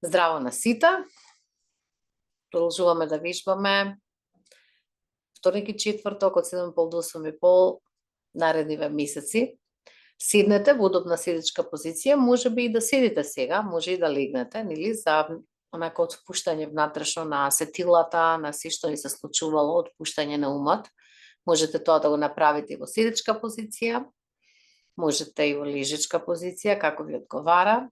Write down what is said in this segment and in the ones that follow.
Здраво на сите. Продолжуваме да вежбаме. Вторник и четврток од 7:30 до 8:30 наредниве месеци. Седнете во удобна седичка позиција, можеби и да седите сега, може и да легнете, нели, за онака отпуштање внатрешно на сетилата, на се што ни се случувало, отпуштање на умот. Можете тоа да го направите и во седичка позиција, можете и во лежичка позиција, како ви одговара.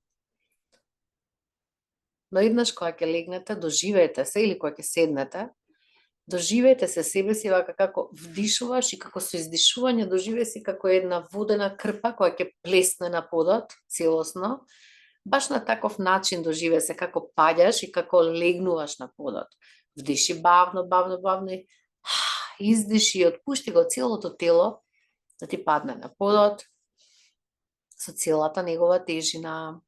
Но еднаш кога ќе легнете, доживеете се, или кога ќе седнете, доживеете се себе си вака како вдишуваш и како со издишување доживеј си како една водена крпа која ќе плесне на подот целосно. Баш на таков начин доживеј се како паѓаш и како легнуваш на подот. Вдиши бавно, бавно, бавно и издиши и отпушти го целото тело да ти падне на подот со целата негова тежина.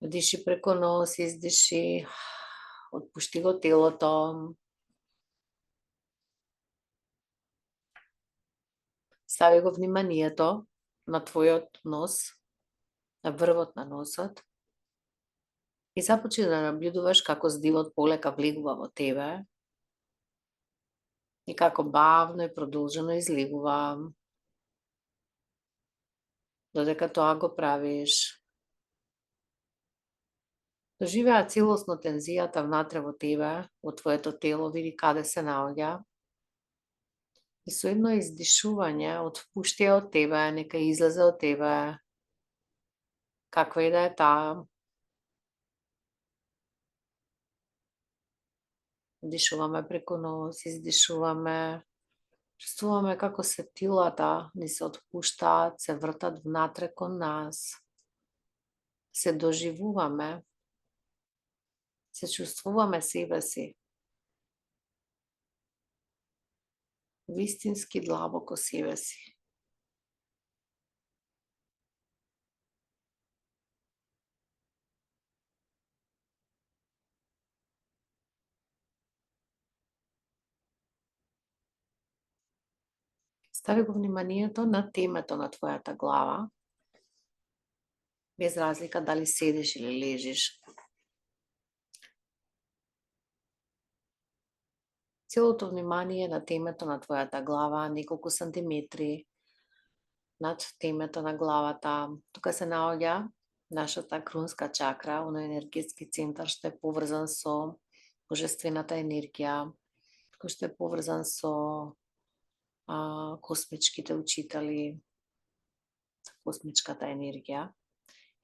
Вдиши преку нос, издиши, отпушти го телото. Стави го вниманието на твојот нос, на врвот на носот и започни да наблюдуваш како здивот полека влегува во тебе и како бавно и продолжено излегува. Додека тоа го правиш, доживеа целосно тензијата внатре во тебе, во твоето тело, види каде се наоѓа. И со едно издишување, отпушти ја од тебе, нека излезе од тебе, каква и да е таа. Дишуваме преку нос, издишуваме, чувствуваме како сетилата ни се отпуштаат, се вртат внатре кон нас. Се доживуваме, се чувствуваме себе си. Вистински длабоко себе си. Стави го вниманието на темето на твојата глава, без разлика дали седиш или лежиш. Целото внимание на темето на твојата глава, неколку сантиметри над темето на главата. Тука се наоѓа нашата крунска чакра, оној енергетски центар што е поврзан со божествената енергија, кој што е поврзан со космичките учители, космичката енергија.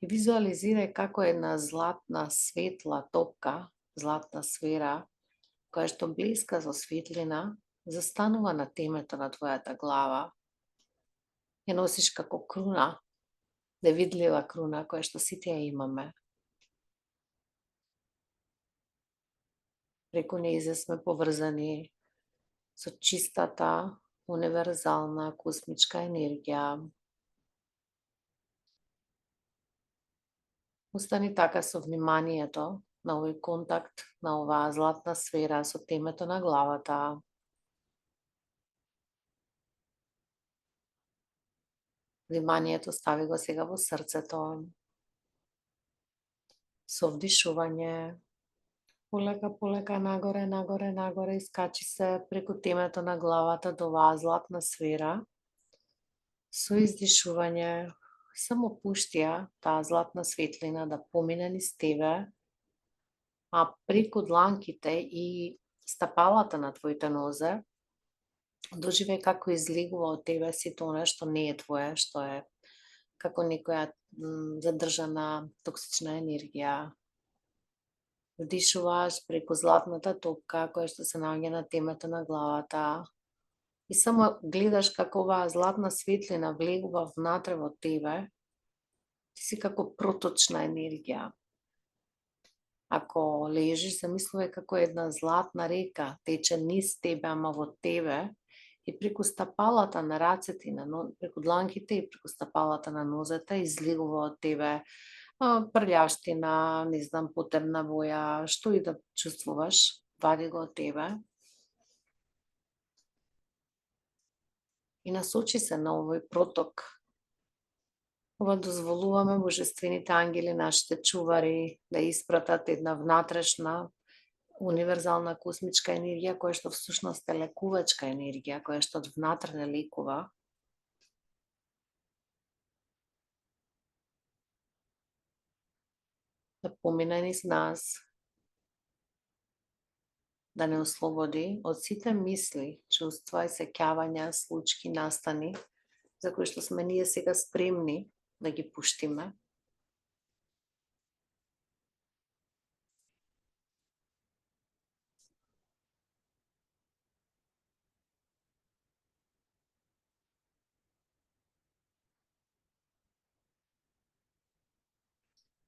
И визуализирај како една златна, светла топка, златна сфера, која што блеска со светлина, застанува на темето на твојата глава. Ја носиш како круна, невидлива круна, која што сите ја имаме. Преку нејзе сме поврзани со чистата, универзална, космичка енергија. Остани така со вниманието на овој контакт, на оваа златна сфера со темето на главата. Вниманието стави го сега во срцето. Со вдишување, полека нагоре, нагоре, нагоре, искачи се преку темето на главата до оваа златна сфера. Со издишување, само пушти ја таа златна светлина да помине низ тебе, а преку дланките и стапалата на твоите нозе, доживеј како излегува од тебе сето она што не е твое, што е како некоја задржана токсична енергија. Вдишуваш преку златната топка која што се наоѓа на темето на главата и само гледаш како оваа златна светлина влегува внатре во тебе. Ти си како проточна енергија. Ако лежиш, замислувај како една златна река тече низ тебе, ама во тебе, и преку стапалата на рацете, преку дланките и преку стапалата на нозете излегува од тебе прљавштина, не знам, потемна боја, што и да чувствуваш, вади го од тебе. И насочи се на овој проток Ова дозволуваме божествените ангели, нашите чувари, да испратат една внатрешна, универзална космичка енергија, која што всушност е лекувачка енергија, која што од внатре не лекува. Да помине низ нас, да не ослободи од сите мисли, чувства и сеќавања, случки, настани, за кои што сме ние сега спремни да ги пуштиме.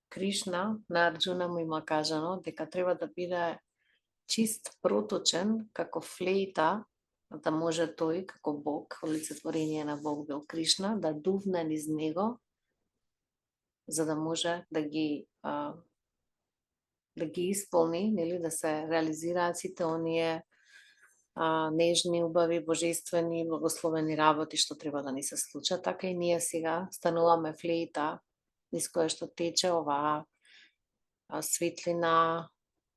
Кришна на Арджуна му има кажано дека треба да биде чист, проточен, како флейта, да може тој, како Бог, олицетворение на Бог бил Кришна, да дувне низ него, за да може да ги исполни, нели, да се реализираат сите оние нежни, убави, божествени, благословени работи што треба да ни се случат. Така и ние сега стануваме флейта низ која што тече оваа светлина,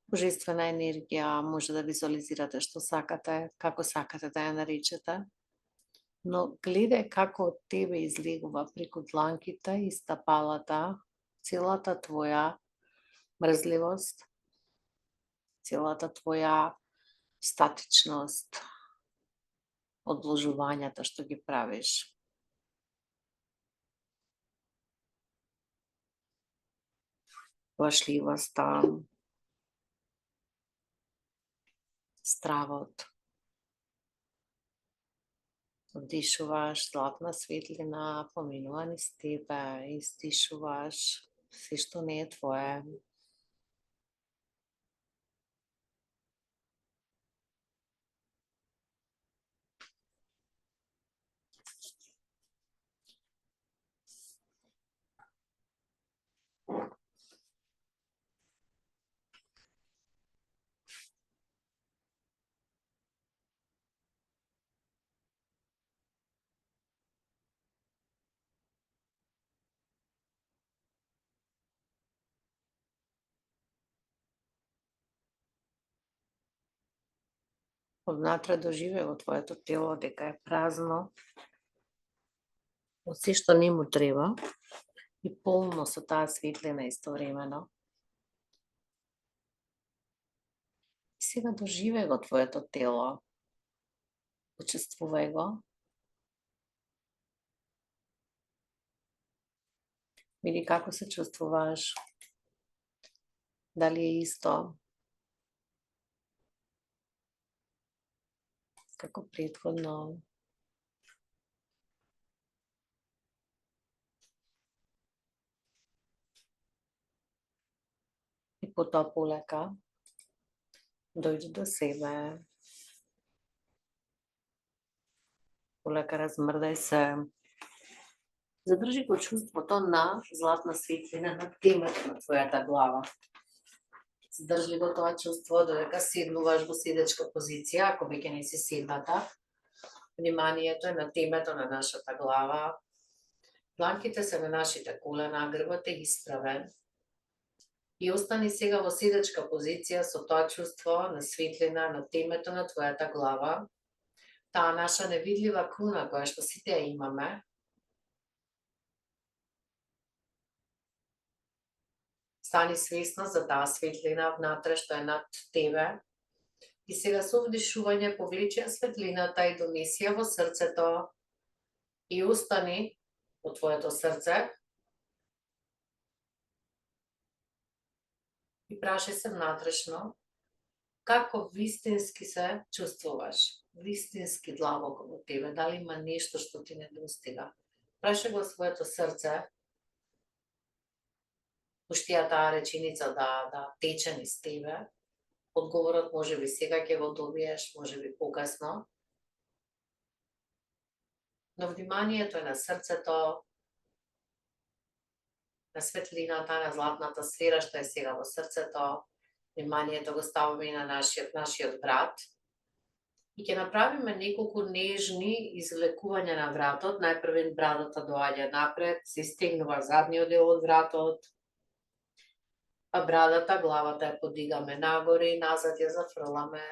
божествена енергија, може да визуализирате што сакате, како сакате да ја наречете. Но гледај како од тебе излегува преку дланките и стапалата целата твоја мрзливост, целата твоја статичност, одложувањата што ги правиш. Плашливоста, стравот. Вдишуваш златна светлина, поминува низ тебе, издишуваш се што не е твое. Однатре доживе во твоето тело дека е празно од се што не му треба и полно со таа светлина истовремено. И сега доживе го твоето тело, почувствувај го. Види како се чувствуваш, дали е исто како претходно. И потоа полека дојди до себе. Полека размрдај се. Задржи го чувството на златна светлина на темата на твојата глава. Задржи го тоа чувство додека седнуваш во седечка позиција, ако веќе не си седната. Вниманието е на темето на нашата глава. Дланките се на нашите колена, грбот е исправен. И остани сега во седечка позиција со тоа чувство на светлина на темето на твојата глава. Таа наша невидлива круна која што сите ја имаме. Стани свесна за таа светлина внатре што е над тебе. И сега со вдишување повлечи ја светлината и донеси ја во срцето и остани во твоето срце. И прашај се внатрешно како вистински се чувствуваш, вистински длабоко во тебе, дали има нешто што ти недостига. Прашај го своето срце, пушти ја таа реченица да тече низ тебе. Одговорот можеби сега ќе го добиеш, можеби покасно. Но вниманието е на срцето, на светлината, на златната сфера што е сега во срцето. Вниманието го ставаме и на нашиот брат. И ќе направиме неколку нежни извлекувања на вратот. Најпрво брадата доаѓа напред, се стегнува задниот дел од вратот, па брадата, главата ја подигаме нагоре и назад ја зафрламе.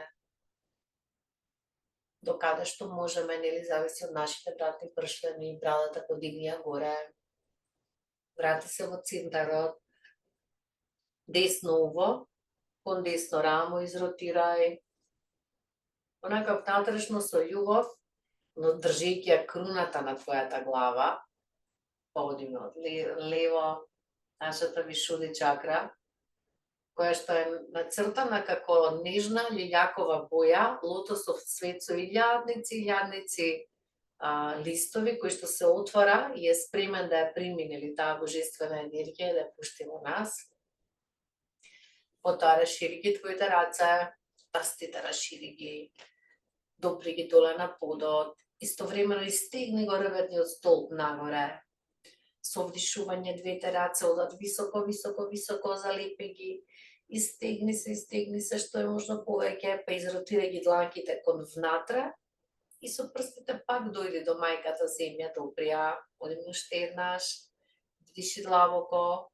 До каде што можеме, нели, зависи од нашите вратни пршлени, брадата подигни ја горе. Врати се во центарот, десно уво, кон десно рамо изротирај, онака внатрешно со љубов, но држејќи ја круната на твојата глава, па одиме од лево, нашата вишуди чакра, која што е нацртана како нежна лилјакова боја, лотосов цвет со илјадници листови кои што се отвара и е спремен да ја прими, нели, таа божествена енергија да ја пушти во нас. Потоа расшири ги твоите раце, прстите расшири ги, допри ги доле на подот, истовремено истегни го реберниот столб нагоре. Со вдишување двете раце одат високо, високо, високо, залепи ги, истегни се што е можно повеќе, па изротирај ги дланките кон внатре и со прстите пак дојди до мајката земја, допри ја, одиме уште еднаш, вдиши длабоко,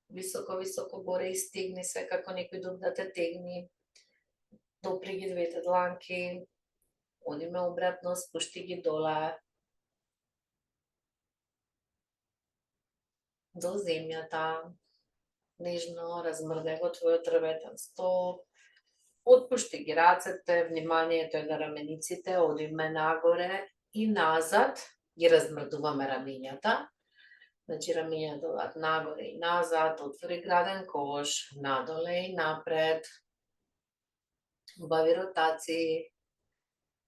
високо, високо горе, истегни се како некој друг да те тегни, допри ги двете дланки, одиме обратно, спушти ги доле, до земјата, нежно размрде го твојот ребетен столб, отпушти ги рацете, вниманието е на рамениците, одиме нагоре и назад, ги размрдуваме рамењата, значи рамењата одат нагоре и назад, отвори граден кош, надоле и напред, убави ротации,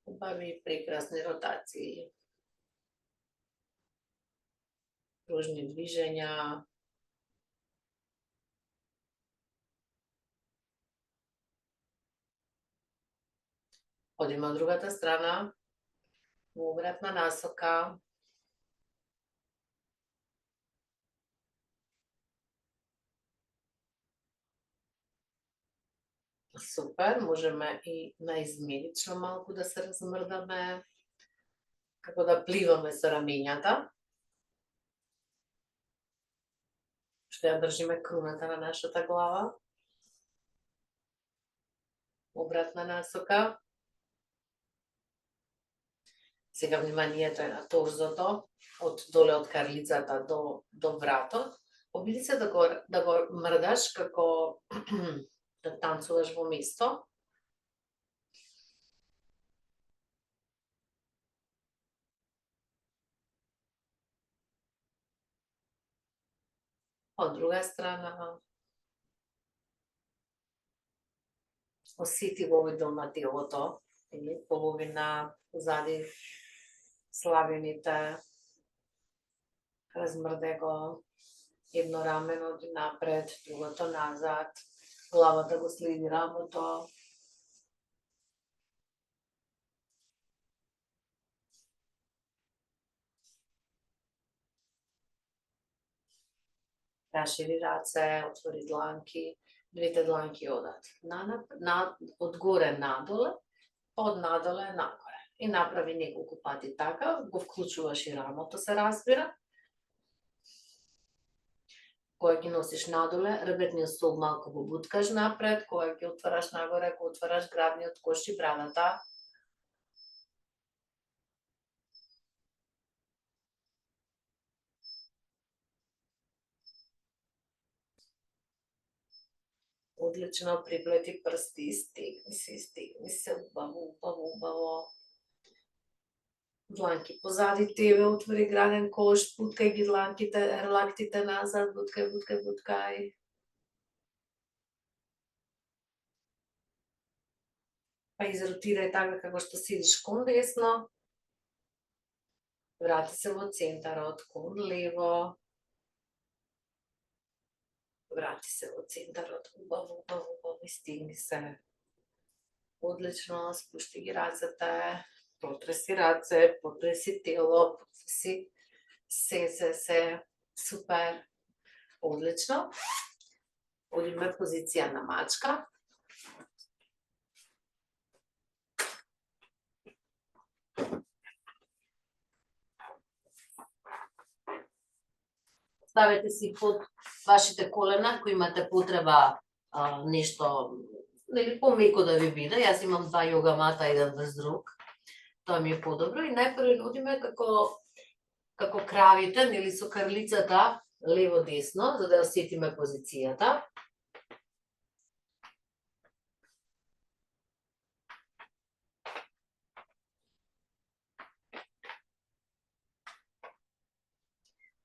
убави прекрасни ротации, кружни движења. Одиме од другата страна, во обратна насока. Супер, можеме и наизмерично малку да се размрдаме, како да пливаме со рамењата. Што ја држиме круната на нашата глава. Обратна насока. Сега вниманието е на торзото, од доле од карлицата до вратот. Обиди се да го мрдаш како да танцуваш во место. Од друга страна, осети во овој дел на телото, половина зади славините, размрде го, едно рамено оди напред, другото назад, главата го следи рамото. Рашири раце, отвори дланки, двете дланки одат одгоре надоле, од надоле нагоре. И направи неколку пати така, го вклучуваш и рамото, се разбира. Кога ги носиш надоле, ребетниот столб малку го буткаш напред, кога ги отвараш нагоре, кога отвараш градниот кош и брадата. Одлично, приплети прсти, стегни се, убаво. Дланки позади тебе, отвори граден кош, буткај ги дланките, лактите назад, буткај. Па изротирај така како што седиш кон десно. Врати се во центарот, кон лево. Врати се во центарот, убаво, стигни се. Одлично, спушти ги рацете, потреси раце, потреси тело, потреси се, супер, одлично. Одиме позиција на мачка. ставете си под вашите колена, ако имате потреба нешто нели помеко да ви биде. Јас имам 2 йога мата, еден врз друг. Тоа ми е подобро и најпрво нудиме како кравите, нели со крлицата лево-десно, за да осетиме позицијата.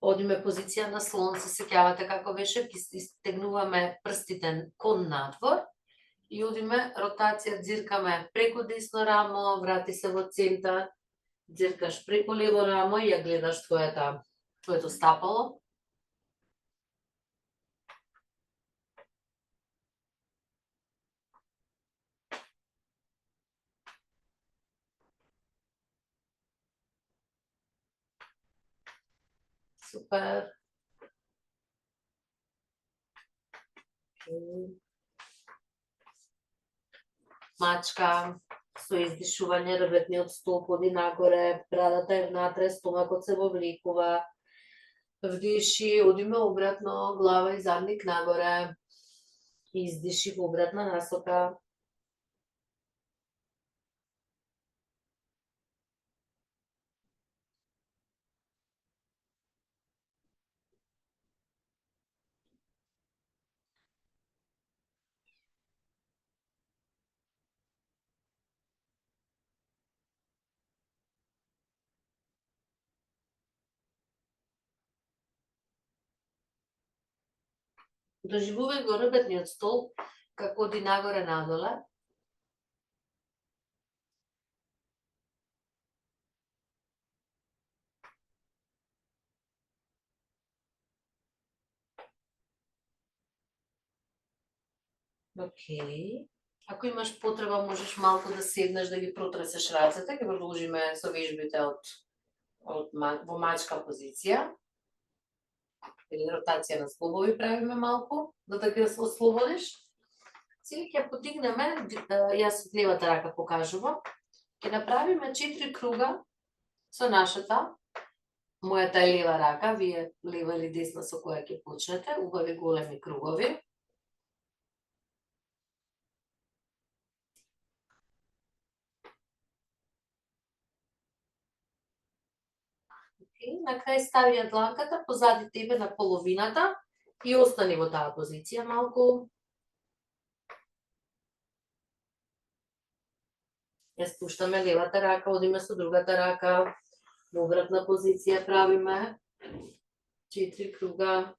Одиме позиција на слон, се сеќавате како беше, стегнуваме прстите кон надвор и одиме ротација, дзиркаме преку десно рамо, врати се во центар, дзиркаш преку лево рамо и ја гледаш твоето стапало. Супер. Мачка, со издишување, ребетниот столб оди нагоре, брадата е внатре, стомакот се вовлекува. Вдиши, одиме обратно, глава и задник нагоре. Издиши во обратна насока. Доживувај го ребетниот столб како оди нагоре надоле. Океј. Ако имаш потреба, можеш малку да седнеш, да ги протресеш рацете, ќе продолжиме со вежбите во мачка позиција. Или ротација на зглобови правиме малку, да ги ослободиш. Сега ќе подигнеме, јас од левата рака покажувам, ќе направиме 4 круга со нашата, мојата е лева рака, вие лева или десна со која ќе почнете, убави големи кругови. На крај стави ја дланката позади тебе на половината и остани во таа позиција малку. Ја спуштаме левата рака, одиме со другата рака, во обратна позиција правиме 4 круга.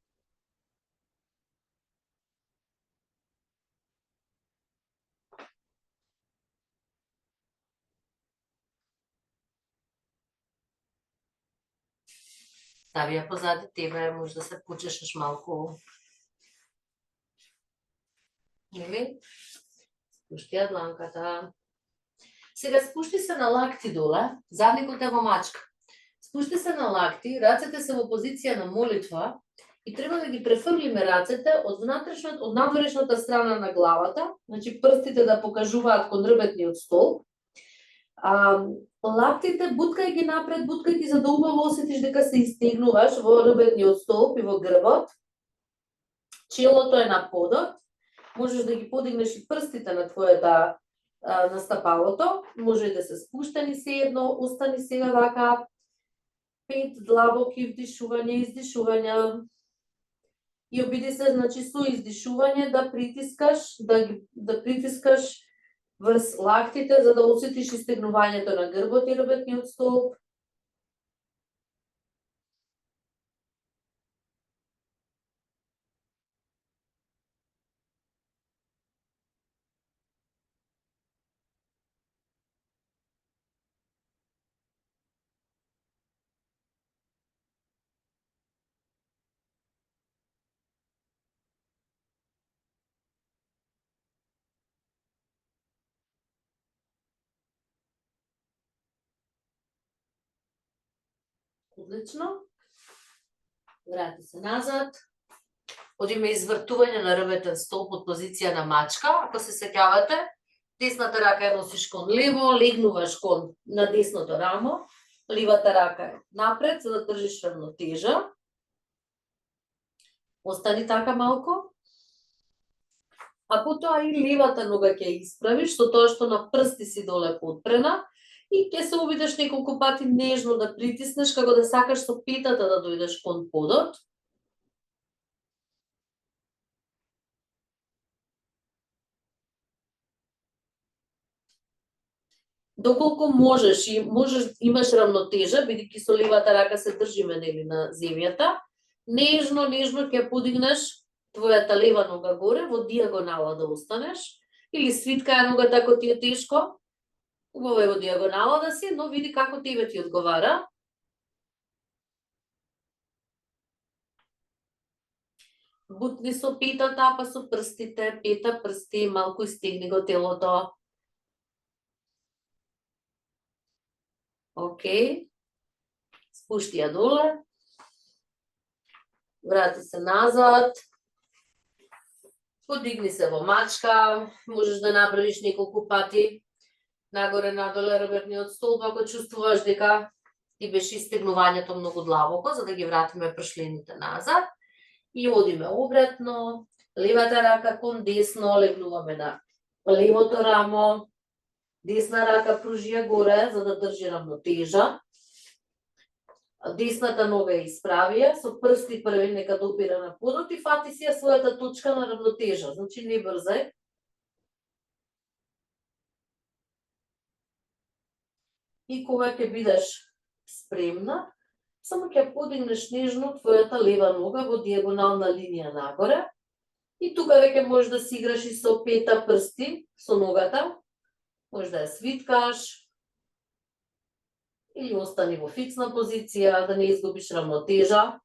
Стави ја позади тебе, може да се почешеш малку. Или? Спушти ја дланката. Сега спушти се на лакти доле, задникот е во мачка. Спушти се на лакти, рацете се во позиција на молитва и треба да ги префрлиме рацете од надворешната страна на главата, значи прстите да покажуваат кон ребетниот столб. Лаптите буткај ги напред, буткај ги за да убаво осетиш дека се истегнуваш во ребетниот столб и во грбот. Челото е на подот. Можеш да ги подигнеш и прстите на твојата на стапалото. Може и да се спуштени се едно, остани сега вака. 5 длабоки вдишувања и издишувања. И обиди се, значи, со издишување да притискаш врз лактите, за да осетиш истегнувањето на грбот и ребетниот столб. Одлично. Врати се назад. Одиме извртување на ребетен столб од позиција на мачка. Ако се сеќавате, десната рака ја носиш кон лево, легнуваш кон на десното рамо, левата рака е напред, за да држиш равнотежа. Остани така малку. А потоа и левата нога ќе исправиш со тоа што на прсти си доле подпрена и ќе се обидеш неколку пати нежно да притиснеш како да сакаш со петата да дојдеш кон подот. Доколку можеш и имаш равнотежа, бидејќи со левата рака се држиме нели на земјата, нежно ќе подигнеш твојата лева нога горе, во дијагонала да останеш, или свиткаја ногата ако ти е тешко, убаво е во дијагонала да си, но види како тебе ти одговара. Бутни со петата, па со прстите, пета, прсти, малку истегни го телото. Океј. Спушти ја доле. Врати се назад. Подигни се во мачка, можеш да направиш неколку пати. Нагоре, надоле реберниот столб, ако чувствуваш дека ти беше истегнувањето многу длабоко, за да ги вратиме пршлените назад. И одиме обратно, левата рака кон десно, легнуваме на левото рамо, десна рака пружија горе, за да држи равнотежа. Десната нога е исправија, со прсти први нека допира на подот и фати си ја својата точка на равнотежа, значи не брзај. И кога ќе бидеш спремна, само ќе подигнеш нежно твојата лева нога во дијагонална линија нагоре. И тука веќе можеш да си играш и со пета прсти, со ногата. Можеш да ја свиткаш. Или остани во фиксна позиција, да не изгубиш равнотежа.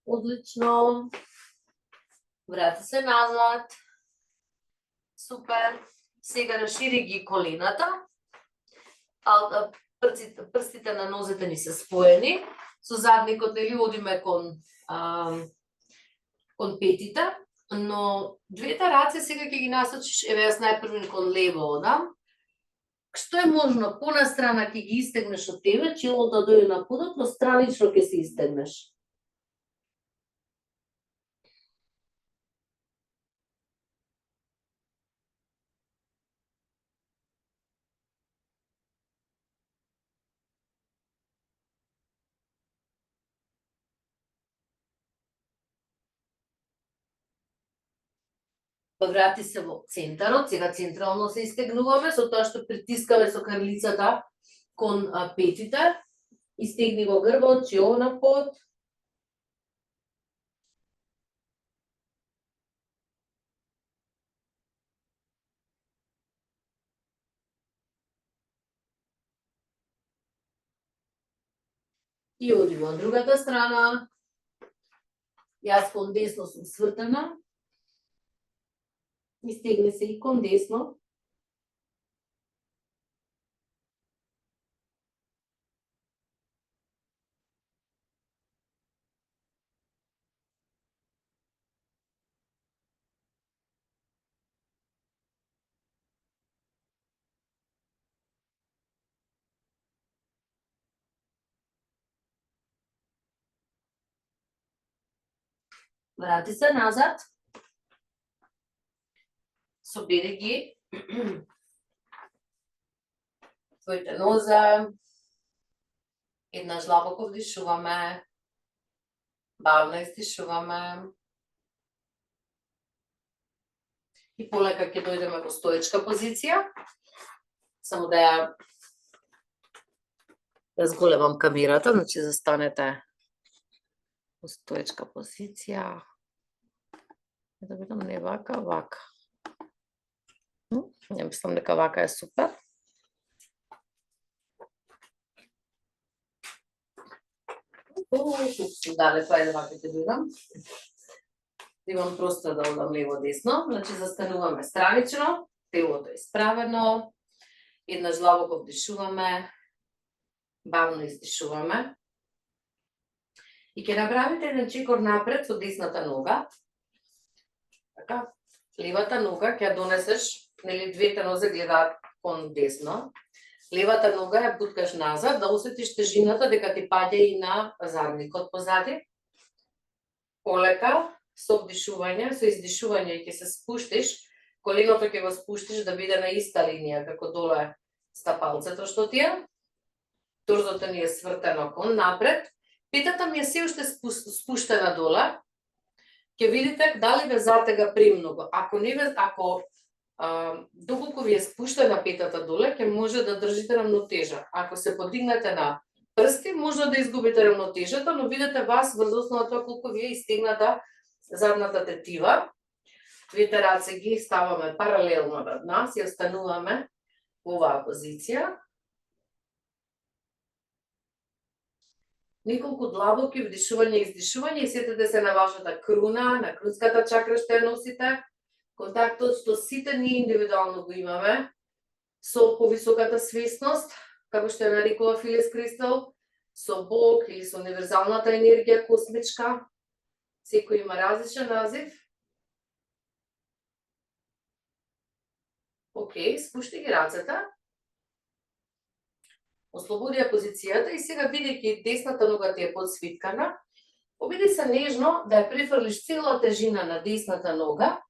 Одлично. Врати се назад. Супер. Сега расшири ги колената. Прстите на нозете ни се споени. Со задникот нели одиме кон петите, но двете раце сега ќе ги насочиш, еве јас најпрво кон лево одам. Што е можно, понастрана ќе ги истегнеш од тебе, челото дојде на подот, но странично ќе се истегнеш. Врати се во центарот, сега централно се истегнуваме, со тоа што притискаме со карлицата кон петите. Истегни го грбот, чело на под. И оди во другата страна. Јас кон десно сум свртена. Истегни се и кон десно. Врати се назад. Собери ги твоите нозе. Еднаш длабоко вдишуваме. Бавно издишуваме. И полека ќе дојдеме во стоечка позиција. Само да ја разголемам камерата, значи застанете во стоечка позиција. Да видам не вака, вака. Ја мислам дека вака е супер. Далеко е вака ќе дојдам. Имам простор да одам лево-десно, значи застануваме странично, телото е исправено, еднаш длабоко вдишуваме, бавно издишуваме. И ќе направите еден чекор напред со десната нога. Така, левата нога ќе донесеш, нели двете нозе гледаат кон десно. Левата нога ја буткаш назад, да осетиш тежината дека ти паѓа и на задникот позади. Полека, со вдишување, со издишување ќе се спуштиш, коленото ќе го спуштиш да биде на иста линија како доле стапалцето што ти е. Торзото ни е свртено кон напред. Петата ми е се уште спуштена доле. Ќе видите дали ве затега премногу. Ако доколку ви е спуштена петата доле, ќе може да држите рамнотежа. Ако се подигнете на прсти, може да изгубите рамнотежата, но видите вас врз основа тоа колку ви е истегната задната тетива. Двете раце ги ставаме паралелно над нас и остануваме во оваа позиција. Неколку длабоки вдишување и издишување и сетете се на вашата круна, на крунската чакра што ја носите. Контактот што сите ние индивидуално го имаме со повисоката свесност, како што ја нарекува Филис Кристал, со Бог или со универзалната енергија космичка. Секој има различен назив. Океј, спушти ги рацете. Ослободи ја позицијата и сега бидејќи десната нога ти е подсвиткана, обиди се нежно да ја префрлиш цела тежина на десната нога.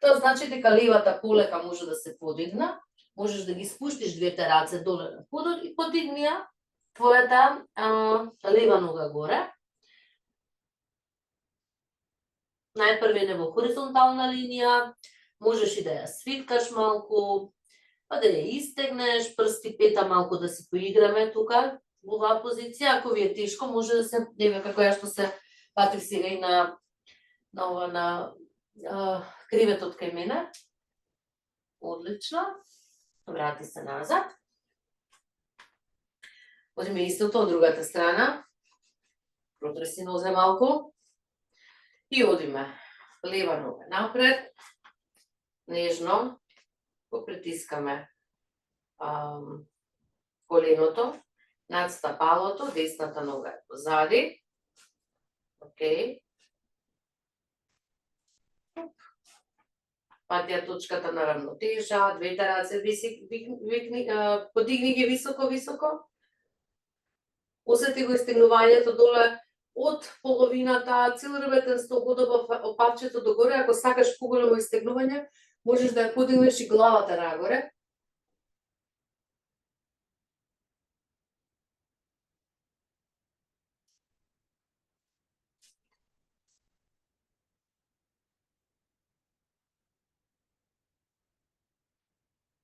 Тоа значи дека левата полека може да се подигна, можеш да ги спуштиш двете раце доле на подот и подигни ја твојата лева нога горе. Најпрве не во хоризонтална линија, можеш и да ја свиткаш малку, па да ја истегнеш, прсти пета малку да си поиграме тука во оваа позиција. Ако ви е тешко, може да се, еве како ја што се патив сега и на креветот кај мене. Одлично. Врати се назад. Одиме истото од другата страна. Протреси нозе малку. И одиме. Лева нога напред. Нежно го притискаме коленото над стапалото, десната нога е позади. Океј. Пати ја точката на рамнотежа, двете раце подигни ги високо. Осети го истегнувањето доле од половината, цел ребетен столб од опапчето догоре. Ако сакаш поголемо истегнување, можеш да ја подигнеш и главата нагоре.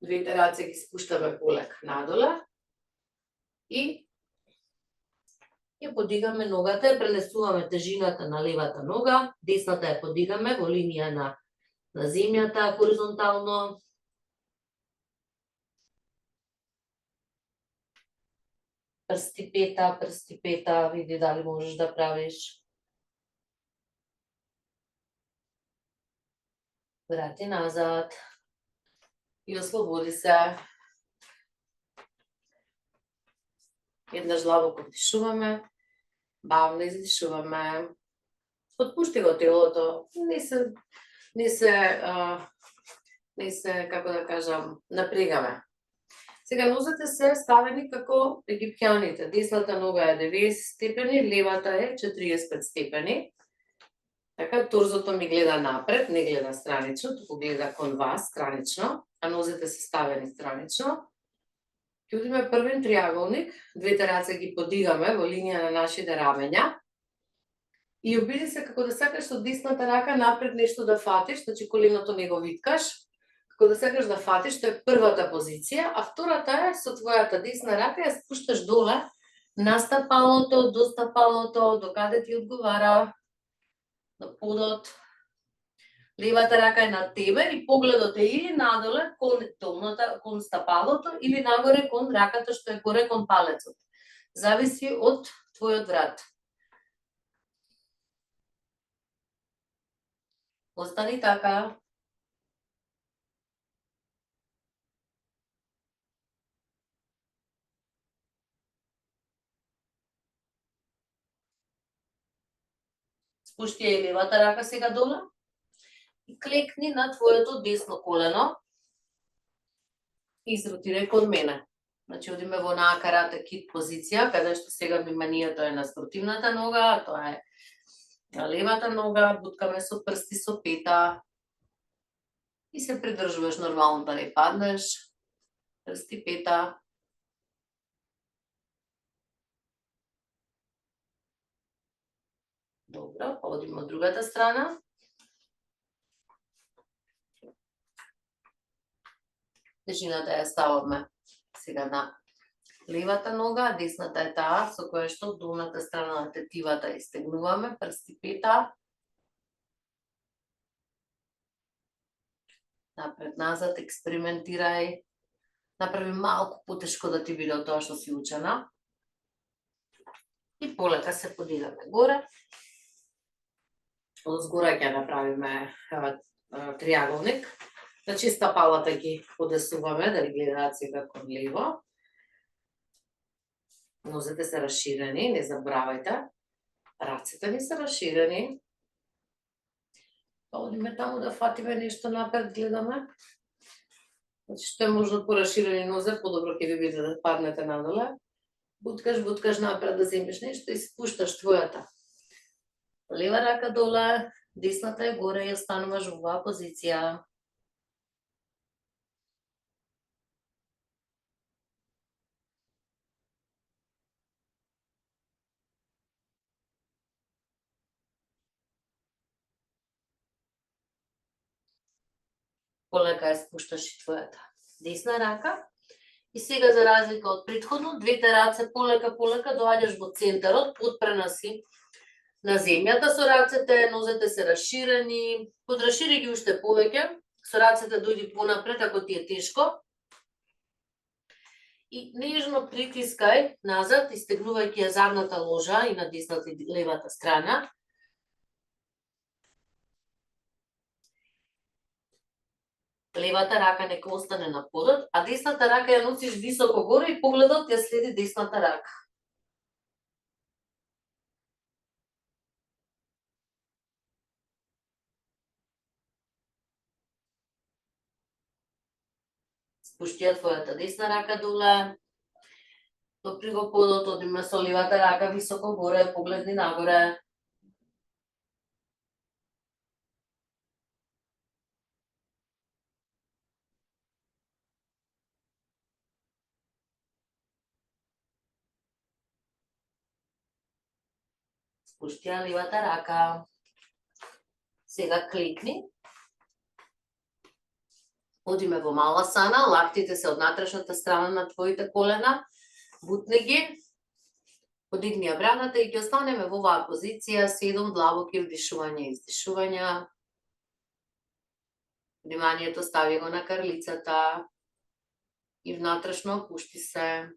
Двете раце ги спуштаме полека надоле и ја подигаме ногата, ја пренесуваме тежината на левата нога, десната ја подигаме во линија на земјата, хоризонтално. Прсти пета, види дали можеш да правиш. Врати назад. И ослободи се. Еднаш длабоко вдишуваме, бавно издишуваме. Отпушти го телото, не се, како да кажам, напрегаме. Сега нозете се ставени како египтјаните. Десната нога е 90 степени, левата е 45 степени. Така, торзото ми гледа напред, не гледа странично, туку гледа кон вас странично, а нозете се ставени странично. Ќе одиме првен триаголник, двете раце ги подигаме во линија на нашите рамења. И обиди се како да сакаш со десната рака напред нешто да фатиш, значи коленото не го виткаш, како да сакаш да фатиш, тоа е првата позиција, а втората е со твојата десна рака ја спушташ доле на стапалото, до стапалото, до каде ти одговара, на подот. Левата рака е над тебе и погледот е или надоле кон стапалото или нагоре кон раката што е горе кон палецот. Зависи од твојот врат. Остани така. Спушти ја и левата рака сега доле. И клекни на твоето десно колено. Изротирај кон мене. Значи, одиме во онаа карате кид позиција, каде што сега вниманието е на спротивната нога, а тоа е на левата нога, буткаме со прсти, со пета. И се придржуваш нормално да не паднеш. Прсти, пета. Добро, па одиме од другата страна. Тежината ја ставаме сега на левата нога, десната е таа со која што долната страна на тетивата истегнуваме, прсти, пета. Напред, назад, експериментирај. Направи малку потешко да ти биде од тоа што си учена. И полека се подигаме горе. Од згора ќе направиме триаголник. Значи стапалата ги подесуваме да ги гледаат сега кон лево. Нозете се расширени, не забравајте. Рацете ни се расширени. Одиме таму да фатиме нешто напред, гледаме. Значи што е можно пораширени нозе, подобро ќе ви биде да паднете надоле. Буткаш напред да земеш нешто и спушташ твојата лева рака доле, десната е горе и остануваш во оваа позиција. Полека ја спушташ и твојата десна рака. И сега, за разлика од претходно, двете раце полека доаѓаш во центарот, подпрена си на земјата со рацете, нозете се расширени, подрашири ги уште повеќе, со рацете дојди понапред ако ти е тешко. И нежно притискај назад, истегнувајќи ја задната ложа и на десната и левата страна. Левата рака нека остане на подот, а десната рака ја носиш високо горе и погледот ја следи десната рака. Спушти ја твојата десна рака доле. Допри го подот, одиме со левата рака високо горе, погледни нагоре. Спушти ја левата рака. Сега клекни. Одиме во маласана, лактите се од натрешната страна на твоите колена. Бутни ги. Подигни ја браната и ќе останеме во оваа позиција 7 длабоки вдишувања и издишувања. Вниманието стави го на карлицата и внатрешно опушти се.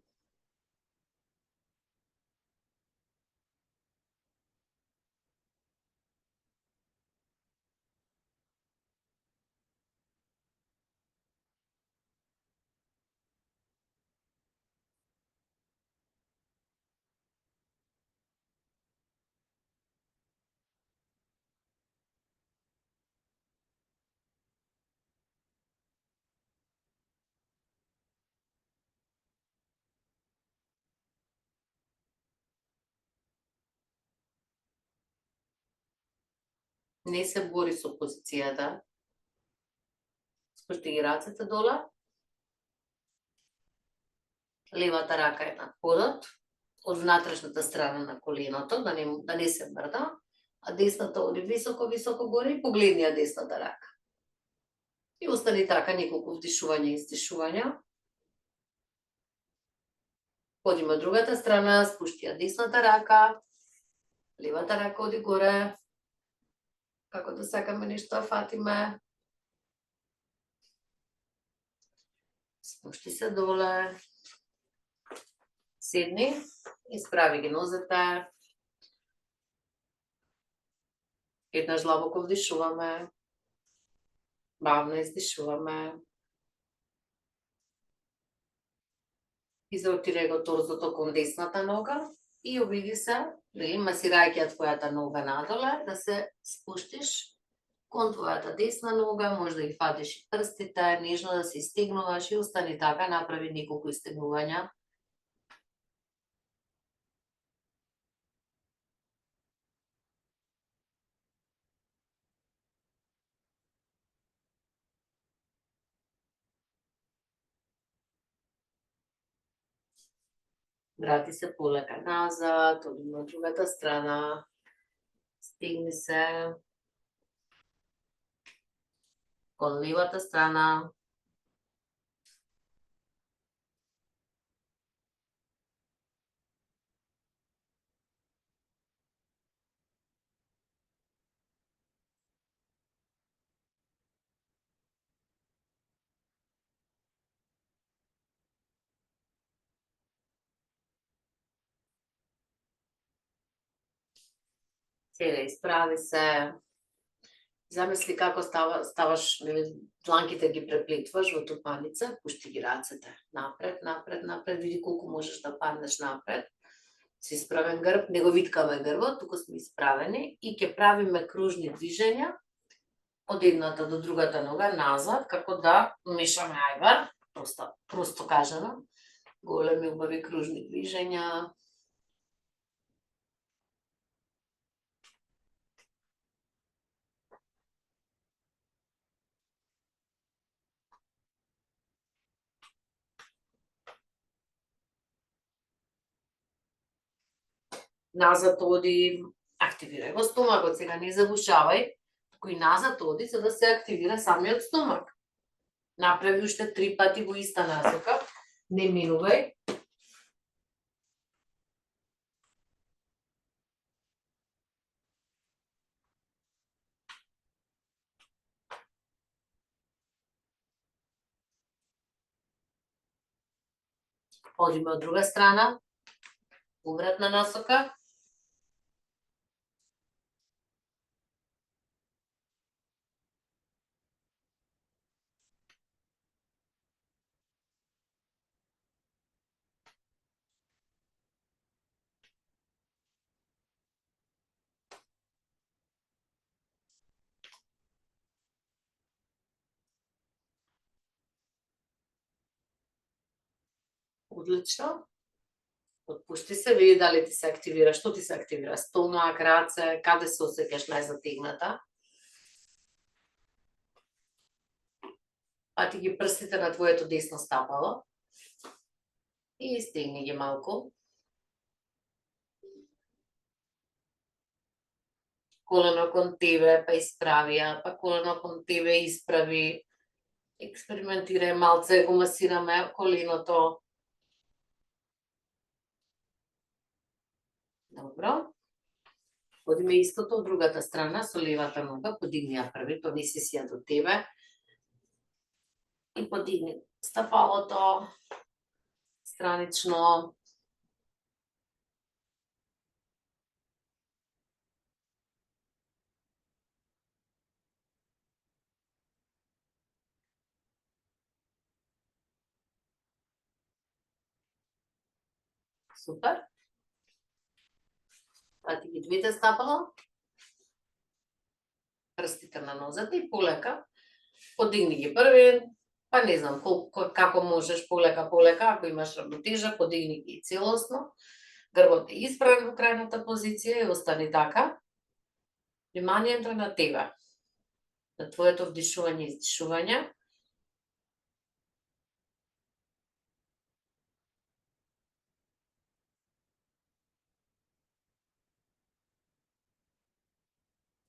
Не се бори со позицијата. Спушти ги рацете доле. Левата рака е на подот, од внатрешната страна на коленото, да не се мрда, а десната оди високо горе и погледни ја десната рака. И остани така неколку вдишувања и издишувања. Одиме од другата страна, спушти ја десната рака, левата рака оди горе, како да сакаме нешто да фатиме. Спушти се доле. Седни, исправи ги нозете. Еднаш длабоко вдишуваме. Бавно издишуваме. Изротирај го торзото кон десната нога и обиди се, масирајќи ја твојата нога надоле, да се спуштиш кон твојата десна нога, може да ги фатиш и прстите, нежно да се истегнуваш и остани така, направи неколку истегнувања. Врати се полека назад, оди на другата страна, стегни се кон левата страна. Сега исправи се. Замисли како ставаш, дланките ги преплетваш во тупаница, пушти ги рацете. Напред, напред, напред, види колку можеш да паднеш напред. Си исправен грб, не го виткаме грбот, туку сме исправени и ќе правиме кружни движења од едната до другата нога назад, како да мешаме ајвар, просто кажано. Големи убави кружни движења. Назад оди, активирај го стомакот, сега не забушавај, туку и назад оди за да се активира самиот стомак. Направи уште 3 пати во иста насока, не минувај. Одиме од друга страна, обратна насока. Одлично. Отпушти се, види дали ти се активира. Што ти се активира? Стомак, раце, каде се осеќаш најзатегната? Пати ги прстите на твоето десно стапало и стегни ги малку. Колено кон тебе, па исправи ја, па колено кон тебе исправи. Експериментирај малце, го масираме коленото. Добро. Одиме истото од другата страна, со левата нога, подигни ја први, тоа не си сија до тебе. И подигни стапалото странично. Супер. Пати ги двете стапала. Прстите на нозете и полека. Подигни ги први, па не знам како можеш полека, ако имаш равнотежа, подигни ги целосно. Грбот е исправен во крајната позиција и остани така. Вниманието на тебе, на твоето вдишување и издишување.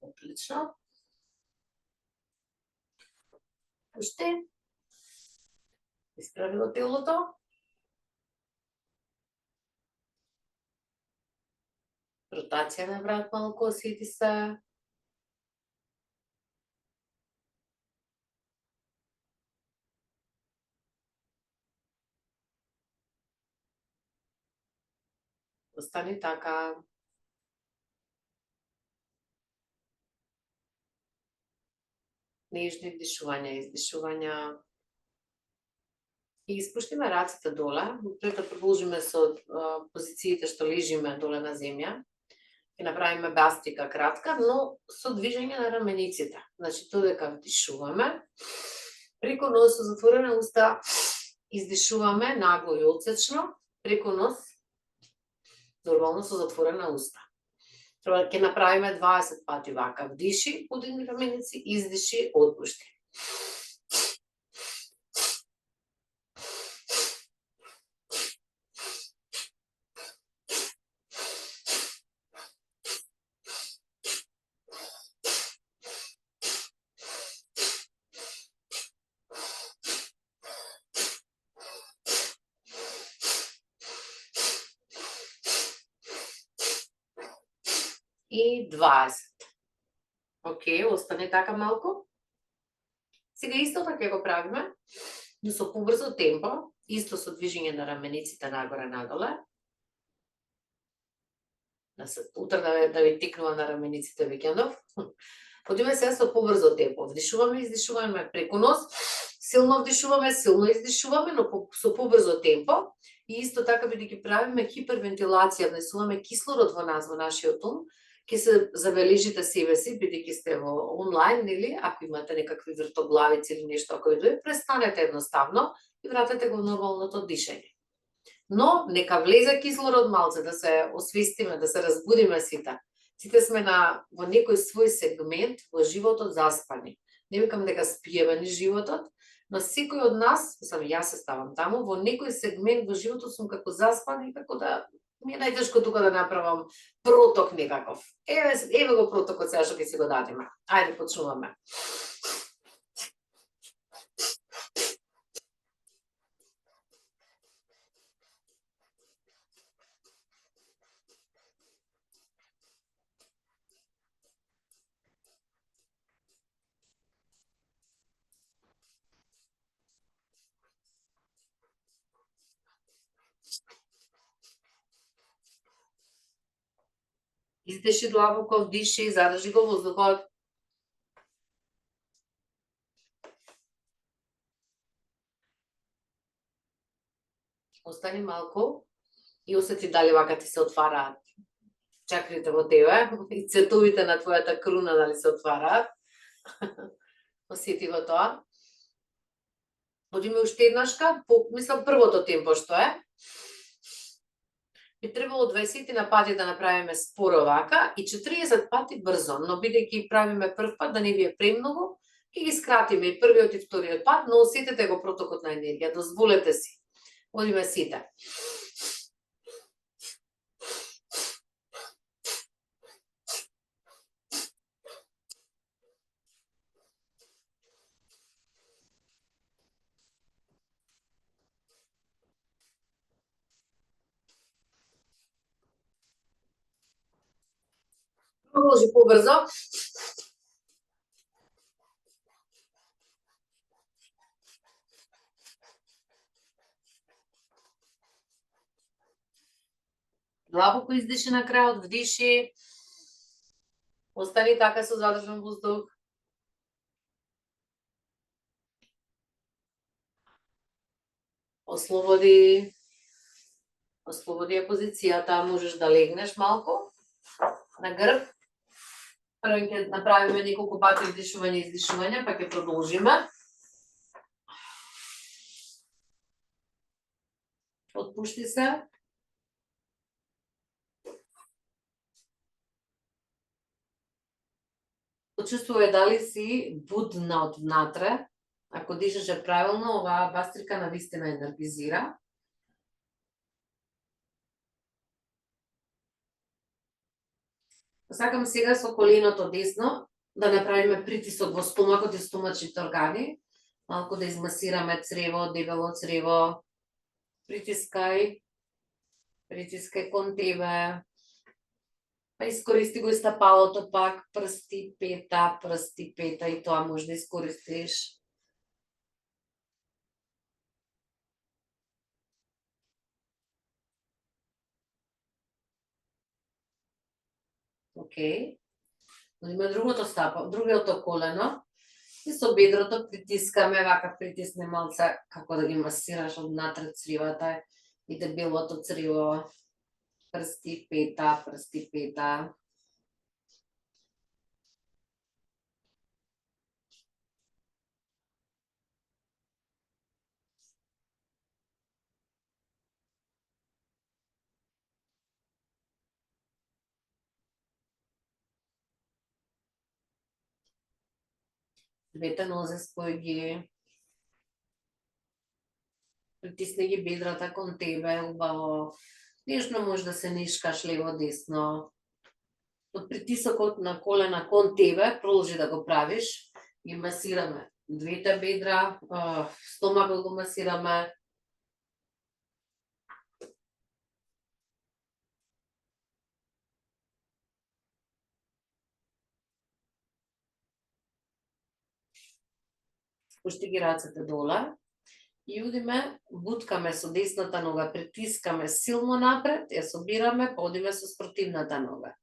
Отлично. Пушти. Исправи го телото. Ротација на врат малку, осети се. Остани така. Нежни вдишувања и издишувања. И испуштиме раците доле, пред да продолжиме со позициите што лежиме доле на земја. Ќе направиме бастрика кратка, но со движење на рамениците. Значи, додека вдишуваме, преку нос со затворена уста, издишуваме нагло и отсечно, преку нос, нормално со затворена уста. Ќе направиме 20 пати вака. Вдиши, подигни раменици, издиши, отпушти. И 20. Океј, остане така малку. Сега исто така го правиме, но со побрзо темпо, исто со движење на рамениците нагоре-надоле. Утре да ви тикнува на рамениците викендов. Одиме сега со побрзо темпо. Вдишуваме, издишуваме преку нос, силно вдишуваме, силно издишуваме, но со побрзо темпо. И исто така бидејќи правиме хипервентилација, внесуваме кислород во нас, во нашиот ум, ќе се забележите себе си, бидејќи сте во онлайн, или ако имате некакви вртоглавици или нешто, ако ви престанете едноставно и вратете го нормалното дишење. Но нека влезе кислород малце, да се освестиме, да се разбудиме сите. Сите сме во некој свој сегмент во животот заспани. Не викам дека спиеме ни животот, но секој од нас, јас се ставам таму, во некој сегмент во животот сум како заспан и како да ми е најтешко тука да направам проток некаков. Еве го протокот сега што ќе си го дадеме. Ајде, почнуваме. Издиши длабоко, вдиши, задржи го воздухот. Остани малку и осети дали вака ти се отвараат чакрите во тебе и цветовите на твојата круна дали се отвараат. Осети го тоа. Одиме уште еднашка, мислам првото темпо што е. Би требало 20 на пати да направиме споро вака и 40 пати брзо, но бидејќи правиме прв пат да не ви е премногу, ќе ги скратиме и првиот и вториот пат, но осетете го протокот на енергија, дозволете си. Одиме сите. Продолжи побрзо. Длабоко издиши на крајот, вдиши. Остани така со задржан воздух. Ослободи ја позицијата, можеш да легнеш малку на грб. Прво ќе направиме неколку пати вдишување и издишување, па ќе продолжиме. Отпушти се. Почувствувај дали си будна од внатре. Ако дишеше правилно, оваа бастрика навистина енергизира. Сакам сега со коленото десно да направиме притисок во стомакот и стомачните органи. Малку да измасираме црево, дебело црево. Притискај кон тебе. Па искористи го и стапалото пак, прсти, пета и тоа може да искористиш. Океј. Има другото колено. И со бедрото притискаме, вака притисне малце, како да ги масираш од натре цривата и дебелото цриво. Прсти, пета. Двете нозе спој ги. Притисни ги бедрата кон тебе, убаво. Нежно може да се нишкаш лево-десно. Од притисокот на колена кон тебе, продолжи да го правиш. Ги масираме двете бедра, стомакот го масираме. Спушти ги рацете доле. И одиме, буткаме со десната нога, притискаме силно напред, ја собираме, па одиме со спротивната нога.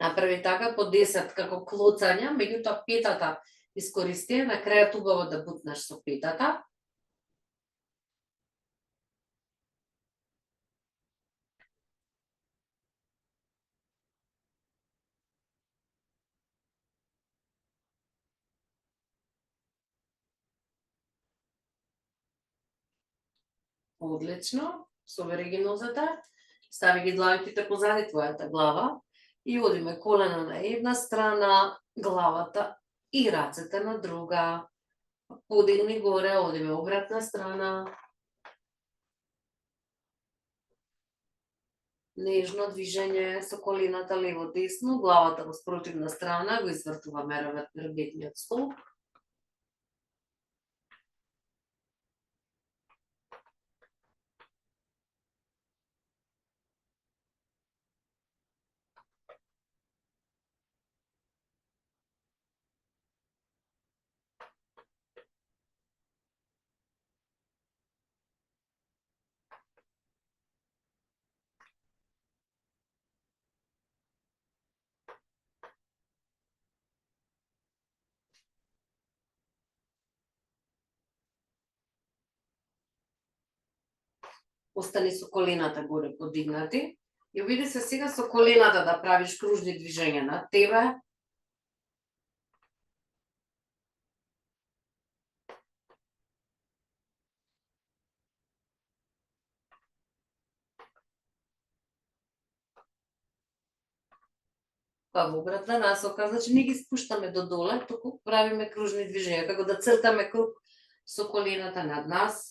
Направи така по 10 како клоцања, меѓутоа петата искористи, на крајот убаво да бутнеш со петата. Одлично, собери ги нозете, стави ги дланките позади твојата глава и одиме колена на една страна, главата и рацете на друга. Подигни горе, одиме обратна страна. Нежно движење со колената лево-десно, главата во спротивна страна, го извртуваме ребетниот столб. Остани со колената горе подигнати. И обиди се сега со колената да правиш кружни движења на тебе. Па во обратна насока, значи не ги спуштаме до доле, туку правиме кружни движења, како да цртаме круг со колената над нас.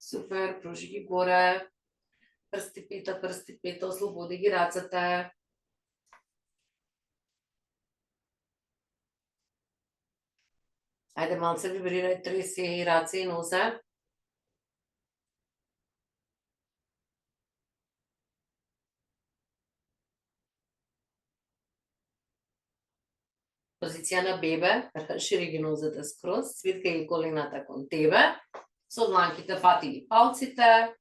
Супер, пружи ги горе. Прсти пета, ослободи ги рацете. Ајде малце вибрирај, треси и раце и нозе. Позиција на бебе, шири ги нозете скроз, цвиткај ги колената кон тебе, со дланките фати ги палците,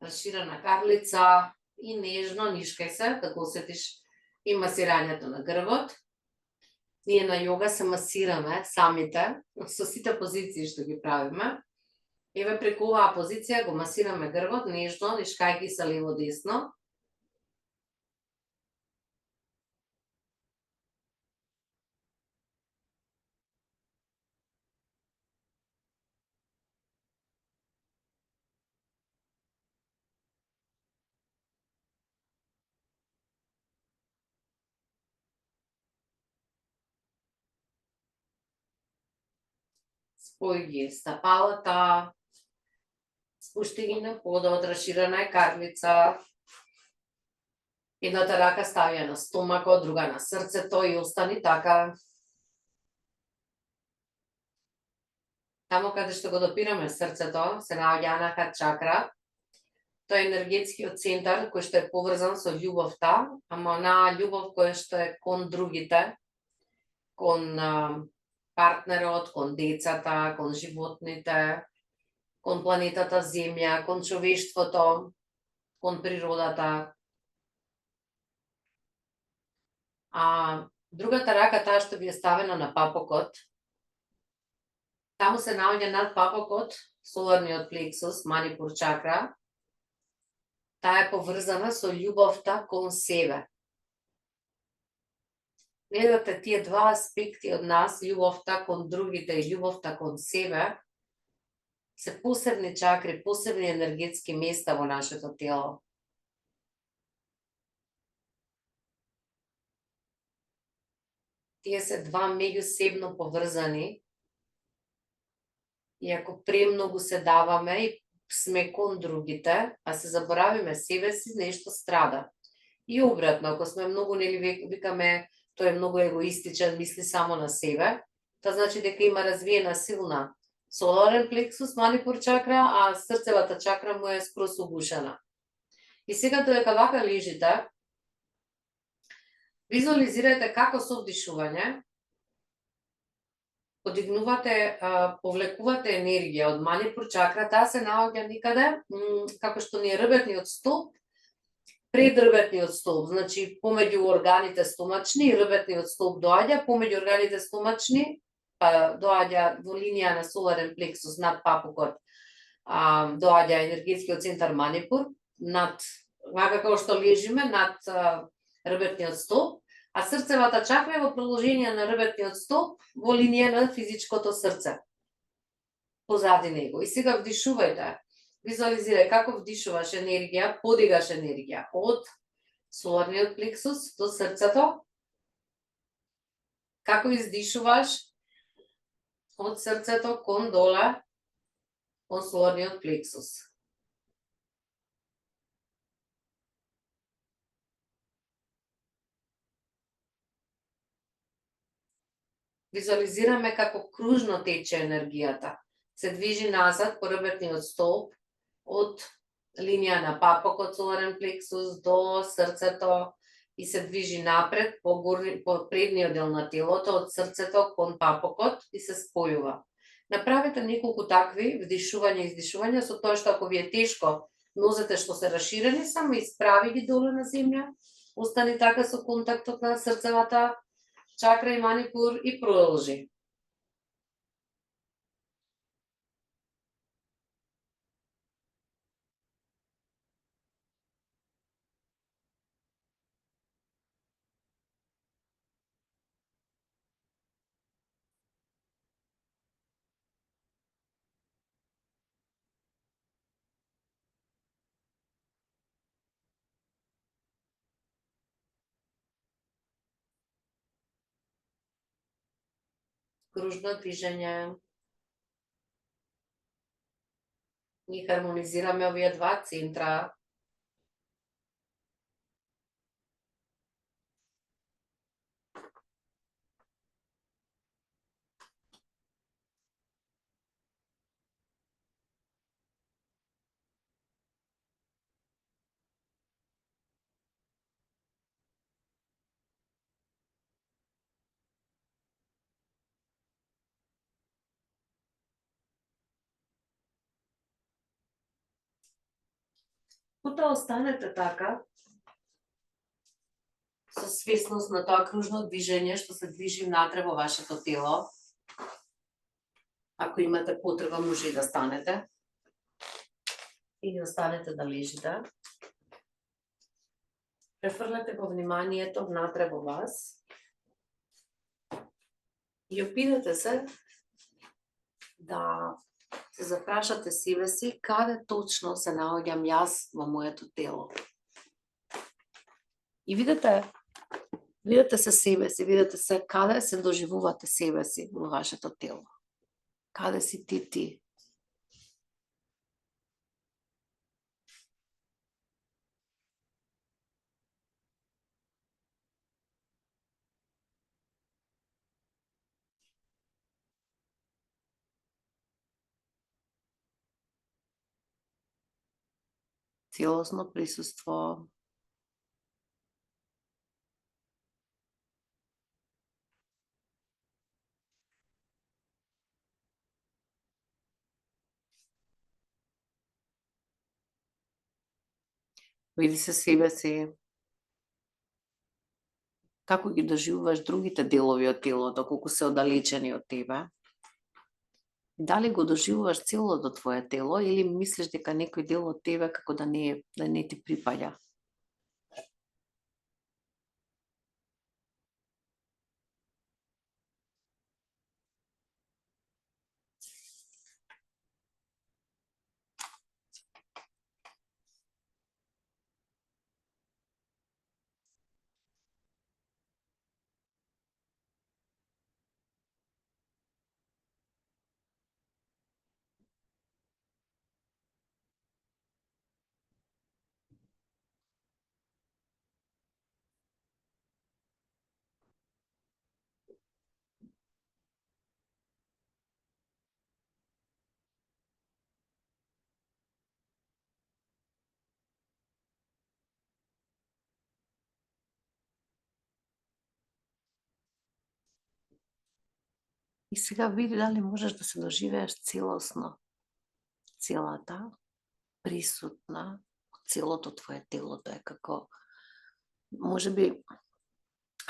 расширена карлица и нежно нишкај се, да го осетиш и масирањето на грбот. Ние на јога се масираме самите, со сите позиции што ги правиме. Еве преку оваа позиција го масираме грбот, нежно, нишкајќи се лево-десно. Спој ги стапалата, спушти ги на подот, расширена е карлица. Едната рака стави на стомакот, друга на срцето и остани така. Тамо каде што го допираме срцето, се наоѓа анахат чакра. Тоа е енергетскиот центар кој што е поврзан со љубовта, ама онаа љубов која што е кон другите, кон партнерот, кон децата, кон животните, кон планетата Земја, кон човештвото, кон природата. А другата рака, таа што ви е ставена на папокот, таму се наоѓа над папокот, соларниот плексус, манипур чакра. Таа е поврзана со љубовта кон себе. Гледате тие два аспекти од нас, љубовта кон другите и љубовта кон себе, се посебни чакри, посебни енергетски места во нашето тело. Тие се два меѓусебно поврзани и ако премногу се даваме и сме кон другите, а се заборавиме себе си, нешто страда. И обратно, ако сме многу, нели викаме, тој е многу егоистичен, мисли само на себе, тоа значи дека има развиена силна соларен плексус, манипур чакра, а срцевата чакра му е скроз угушена. И сега додека вака лежите, визуализирајте како со вдишување подигнувате, повлекувате енергија од манипур чакра, таа се наоѓа никаде, како што ни е рбетниот столб, пред рбетниот столб, значи помеѓу органите стомачни, рбетниот столб доаѓа, помеѓу органите стомачни, доаѓа во линија на соларен плексус над папукот, доаѓа енергетскиот центар манипур, над, вака како што лежиме, над рбетниот столб, а срцевата чакра е во продолжение на рбетниот столб во линија на физичкото срце, позади него. И сега вдишувајте, визуализирај како вдишуваш енергија, подигаш енергија од соларниот плексус до срцето, како издишуваш од срцето кон доле, кон соларниот плексус. Визуализираме како кружно тече енергијата. Се движи назад по рбетниот столб од линија на папокот соларен плексус до срцето и се движи напред по предниот дел на телото од срцето кон папокот и се спојува. Направете неколку такви вдишувања и издишувања со тоа што ако ви е тешко, нозете што се расширени, само исправи ги долу на земја, остани така со контактот на срцевата чакра и манипур и продолжи. Кружно движење. Ни хармонизираме овие два центра. Потоа останете така, со свесност на тоа кружно движење што се движи внатре во вашето тело. Ако имате потреба, може и да станете. Или останете да лежите. Префрлете го вниманието внатре во вас. И опитате се да се запрашате себе си каде точно се наоѓам јас во моето тело. И видете се себе си, видете се каде се доживувате себе си во вашето тело. Каде си ти? Целосно присуство. Види се себе си. Како ги доживуваш другите делови од телото, колку се оддалечени од тебе? Дали го доживуваш целото твое тело или мислиш дека некој дел од тебе како да не ти припаѓа? И сега види дали можеш да се доживееш целосно, целата, присутна, целото твое тело, тоа е како, може би,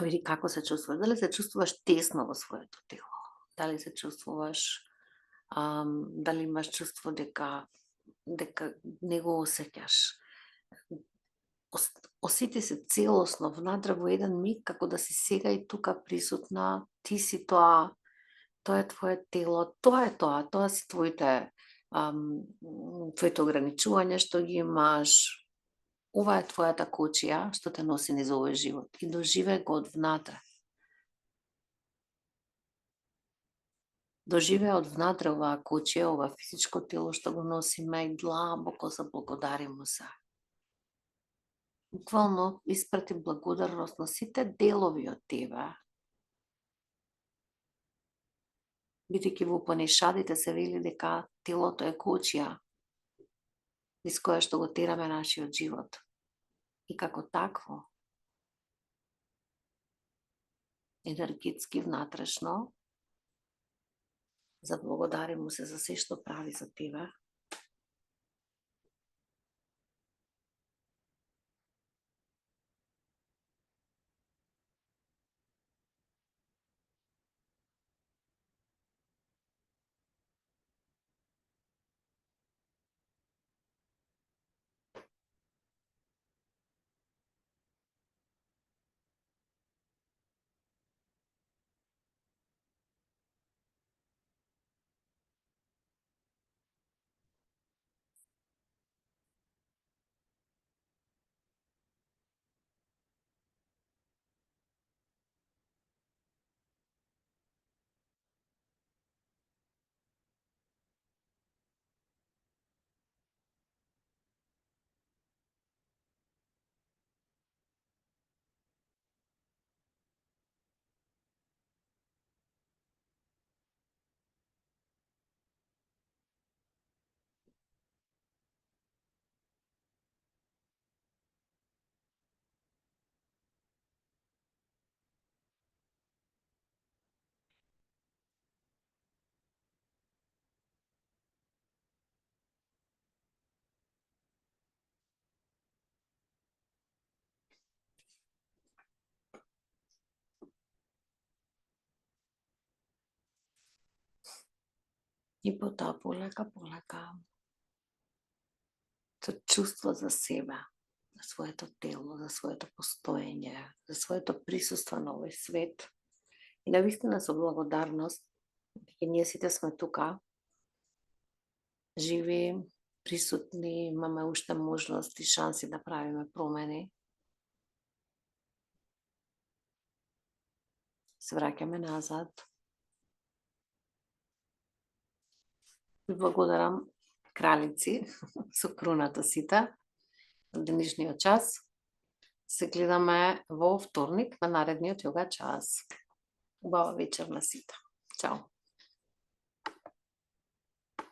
види како се чувствуваш, дали се чувствуваш тесно во своето тело, дали се чувствуваш, дали имаш чувство дека не го осеќаш. Осети се целосно внатре во еден миг, како да си сега и тука присутна, ти си тоа, тоа е твое тело, тоа си твоите ограничувања што ги имаш. Ова е твојата кочија што те носи низ овој живот и доживеј го од внатре. Доживеа од внатре оваа кочија, ова физичко тело што го носиме и длабоко заблагодари му се. Буквално испрати благодарност на сите делови од тебе. Бидејќи во Упанишадите се вели дека телото е кочија низ која што го тераме нашиот живот. И како такво, енергетски внатрешно, заблагодари му се за се што прави за тебе. И потоа полека со чувство за себе, за своето тело, за своето постоење, за своето присуство на овој свет и навистина со благодарност дека ние сите сме тука, живи, присутни, имаме уште можности, шанси да правиме промени. Се враќаме назад. Ви благодарам, кралици, со круната сите, на денешниот час. Се гледаме во вторник на наредниот јога час. Убава вечер на сите. Чао!